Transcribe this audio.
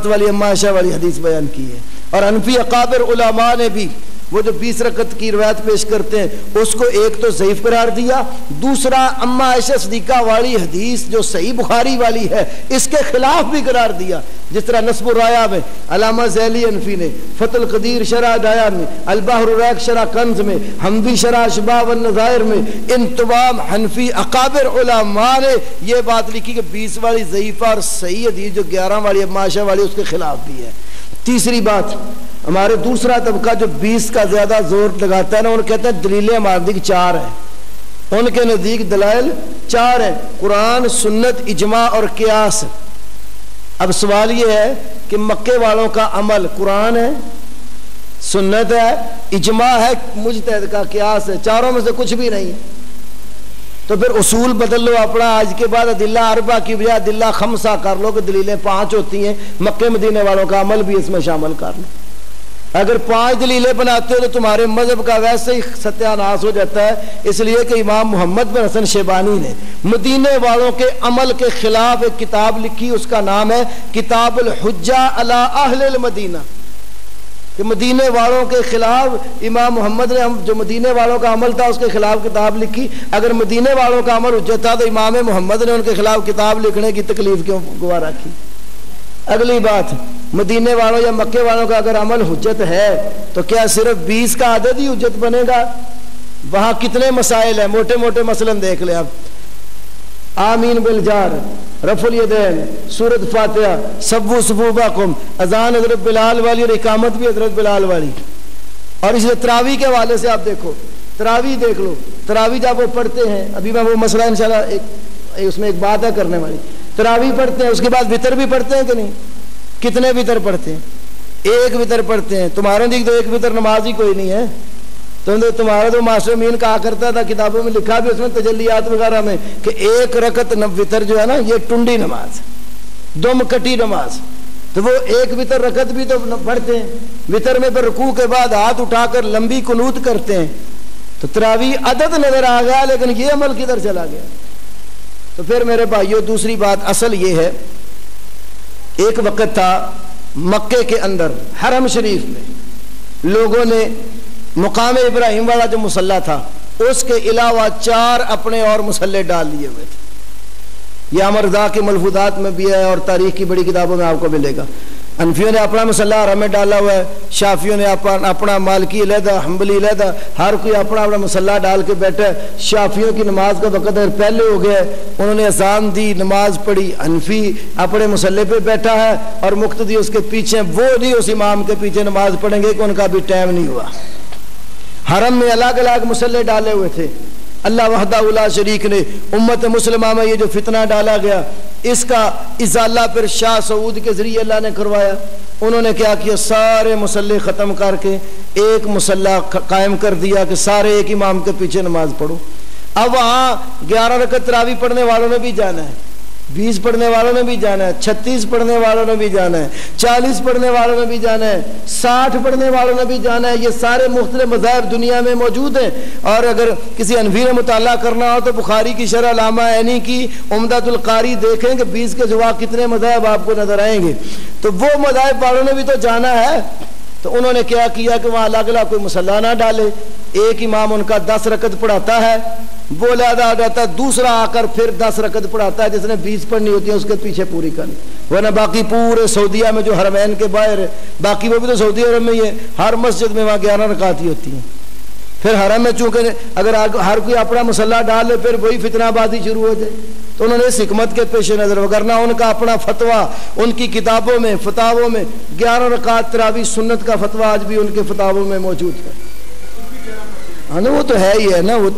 वाली अम्मा आयशा वाली हदीस बयान की है। और हनफी अकाबिर उलमा ने भी वो जो 20 रकत की रिवायत पेश करते हैं उसको एक तो ज़ईफ करार दिया, दूसरा अम्मा आयशा सिद्दीक़ा वाली हदीस जो सही बुखारी वाली है इसके खिलाफ भी करार दिया। जिस तरह नस्बुर राया में अलामा ज़ैली हनफी ने, फतुल क़दीर शरह दाया में, अल-बहरुर राइक़ शरह कंज़ में, हम्वी शरह अशबाब वन नज़ाइर में, इन तमाम हनफी अकाबिर उलमा ने ये बात लिखी कि 20 वाली ज़ईफ़ा और सही हदीस जो 11 वाली अम्मा आयशा वाली उसके खिलाफ भी है। तीसरी बात, हमारे दूसरा तबका जो 20 का ज्यादा जोर लगाता है ना, उन्हें कहते हैं दलीलें हमारे नजदीक 4 है। उनके नजदीक दलाइल 4 है, कुरान, सुन्नत, इजमा और कियास। अब सवाल ये है कि मक्के वालों का अमल कुरान है, सुन्नत है, इजमा है, मुजतहिद का कियास है, चारों में से कुछ भी नहीं है। तो फिर उसूल बदल लो अपना, आज के बाद अदिल्ला अरबा की बजाय अदिल्ला खमसा कर लो कि दलीलें 5 होती हैं, मक्के मदीने वालों का अमल भी इसमें शामिल कर लो। अगर 5 दलीलें बनाते हो तो तुम्हारे मजहब का वैसे ही सत्यानाश हो जाता है। इसलिए कि इमाम मोहम्मद बिन हसन शेबानी ने मदीने वालों के अमल के खिलाफ एक किताब लिखी, उसका नाम है किताबुल हुज्जा अला अहलिल मदीना, कि मदीने वालों के खिलाफ इमाम मोहम्मद ने जो मदीने वालों का अमल था उसके खिलाफ किताब लिखी। अगर मदीने वालों का अमल हुज्जत था तो इमाम मोहम्मद ने उनके खिलाफ किताब लिखने की तकलीफ क्यों गवारा की। अगली बात, मदीने वालों या मक्के वालों का अगर अमल हुज्जत है तो क्या सिर्फ 20 का आदद ही हुज्जत बनेगा? वहां कितने मसाइल है, मोटे मोटे मसलन देख ले आप। आमीन बिल जार, रफुल यदैन, सूरत फातिहा, सब्बू सुबूबाकुम, अजान हजरत बिलाल वाली और इकामत भी हजरत बिलाल वाली। और इसलिए तरावी के हवाले से आप देखो, तरावी देख लो, तरावी जब वो पढ़ते हैं, अभी मैं वो मसला इंशाल्लाह उसमें एक बात है करने वाली, तरावी पढ़ते हैं उसके बाद वितर भी पढ़ते हैं कि नहीं? कितने वितर पढ़ते हैं? 1 वितर पढ़ते हैं। तुम्हारे दिख तो 1 वितर नमाज ही कोई नहीं है। तो तुम्हारा तो मास्टर मीन कहा करता था, किताबों में लिखा भी उसमें तजल्लियात वगैरह में कि 1 रकत वितर जो है ना ये टुंडी नमाज, दुम कटी नमाज। तो वो 1 वितर रकत भी तो पढ़ते हैं। वितर में पर रुकू के बाद हाथ उठाकर लंबी कुनूत करते हैं। तो तरावी अदद नजर आ गया, लेकिन ये अमल किधर चला गया? तो फिर मेरे भाइयों दूसरी बात असल ये है, एक वक्त था मक्के के अंदर हरम शरीफ में लोगों ने मुकाम इब्राहिम वाला जो मुसल्ला था उसके अलावा 4 अपने और मुसल्ले डाल लिए हुए थे। यह अमरदा के मलफूजात में भी है और तारीख की बड़ी किताबों में आपको मिलेगा। हनफियों ने अपना मसल्ला हरम में डाला हुआ है, शाफियों ने अपना, मालिकी अलहदा, हम्बली अलहदा, हर कोई अपना अपना मसल्ला डाल के बैठा है। शाफियों की नमाज का वक़्त पहले हो गया है, उन्होंने अज़ान दी, नमाज पढ़ी, हनफी अपने मसल्ले पे बैठा है और मुक्तदी उसके पीछे, वो नहीं उस इमाम के पीछे नमाज पढ़ेंगे कि उनका भी टाइम नहीं हुआ। हरम में अलग अलग मुसल्ले डाले हुए थे। अल्लाह वहदाहु ला शरीक ने उम्मत मुस्लिमा में ये जो फितना डाला गया इसका इजाला फिर शाह सऊद के जरिए अल्लाह ने करवाया। उन्होंने क्या किया, सारे मुसल्ले ख़त्म करके एक मुसल्ला कायम कर दिया कि सारे एक इमाम के पीछे नमाज पढ़ो। अब वहाँ 11 रकत तरावी पढ़ने वालों ने भी जाना है, 20 पढ़ने वालों ने भी जाना है, 36 पढ़ने वालों ने भी जाना है, 40 पढ़ने वालों ने भी जाना है, 60 पढ़ने वालों ने भी जाना है। ये सारे मुख्तलिफ मज़ाहिब दुनिया में मौजूद हैं। और अगर किसी हनफी ने मुताला करना हो तो बुखारी की शरह अलामा ऐनी की उम्दतुल कारी देखें कि 20 के जवा कितने मज़ाहिब आपको नजर आएंगे। तो वो मज़ाहिब वालों ने भी तो जाना है। तो उन्होंने क्या किया कि वहाँ अलग अलग कोई मुसल्ला ना डाले, एक इमाम उनका 10 रकत पढ़ाता है, वो लहदा हो जाता है, दूसरा आकर फिर 10 रकत पढ़ाता है, जिसने 20 पढ़नी होती है उसके पीछे पूरी करनी। वरना बाकी पूरे सऊदीया में जो हरमैन के बाहर है, बाकी वो भी तो सऊदी अरब में ही है, हर मस्जिद में वहाँ 11 रकात ही होती हैं। फिर हरम में चूंकि अगर हर कोई अपना मसल्ला डाल ले फिर वही फितनाबाजी शुरू हो जाए। तो उन्होंने इस हिकमत के पेश नजर, वगरना उनका अपना फतवा उनकी किताबों में, फतावों में 11 रकात तरावी सुन्नत का फतवा आज भी उनके फतावों में मौजूद है। हाँ ना, वो तो है ही है ना, वो